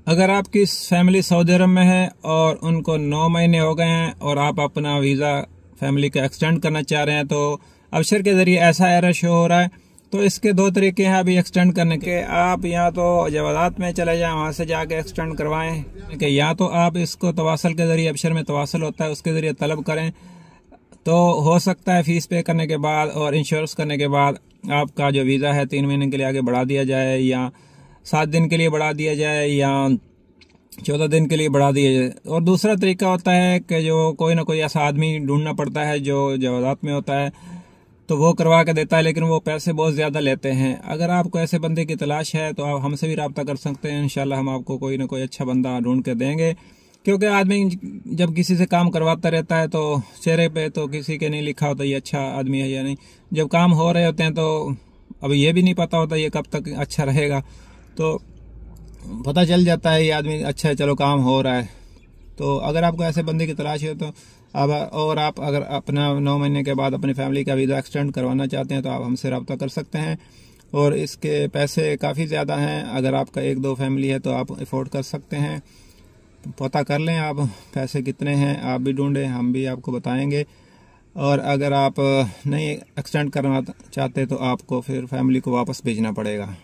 अगर आपकी family Saudi अरब में है और उनको 9 महीने हो गए हैं और आप अपना वीज़ा फैमिली का एक्सटेंड करना चाह रहे हैं, तो अबशर के ज़रिए ऐसा एरर शो हो रहा है। तो इसके दो तरीके हैं अभी एक्सटेंड करने के। आप या तो जवाज़ात में चले जाएं, वहाँ से जाके एक्सटेंड करवाएं, कि या तो आप इसको तवासल के ज़रिए, अबशर में तवासल होता है, उसके ज़रिए तलब करें। तो हो सकता है फ़ीस पे करने के बाद और इंश्योरेंस करने के बाद आपका जो वीज़ा है 3 महीने के लिए आगे बढ़ा दिया जाए, या 7 दिन के लिए बढ़ा दिया जाए, या 14 दिन के लिए बढ़ा दिया जाए। और दूसरा तरीका होता है कि जो कोई ना कोई ऐसा आदमी ढूंढना पड़ता है जो जवाज़ात में होता है, तो वो करवा के देता है, लेकिन वो पैसे बहुत ज़्यादा लेते हैं। अगर आपको ऐसे बंदे की तलाश है तो आप हमसे भी रब्ता कर सकते हैं। इंशाल्लाह हम आपको कोई ना कोई अच्छा बंदा ढूंढ के देंगे, क्योंकि आदमी जब किसी से काम करवाता रहता है तो चेहरे पे तो किसी के नहीं लिखा होता ये अच्छा आदमी है या नहीं। जब काम हो रहे होते हैं तो अभी ये भी नहीं पता होता ये कब तक अच्छा रहेगा, तो पता चल जाता है ये आदमी अच्छा है, चलो काम हो रहा है। तो अगर आपको ऐसे बंदे की तलाश है तो आप अगर अपना 9 महीने के बाद अपनी फैमिली का वीज़ा एक्सटेंड करवाना चाहते हैं तो आप हमसे रब्ता कर सकते हैं। और इसके पैसे काफ़ी ज़्यादा हैं। अगर आपका 1-2 फैमिली है तो आप अफोर्ड कर सकते हैं। पता कर लें आप पैसे कितने हैं, आप भी ढूंढें, हम भी आपको बताएंगे। और अगर आप नहीं एक्सटेंड करना चाहते तो आपको फिर फैमिली को वापस भेजना पड़ेगा।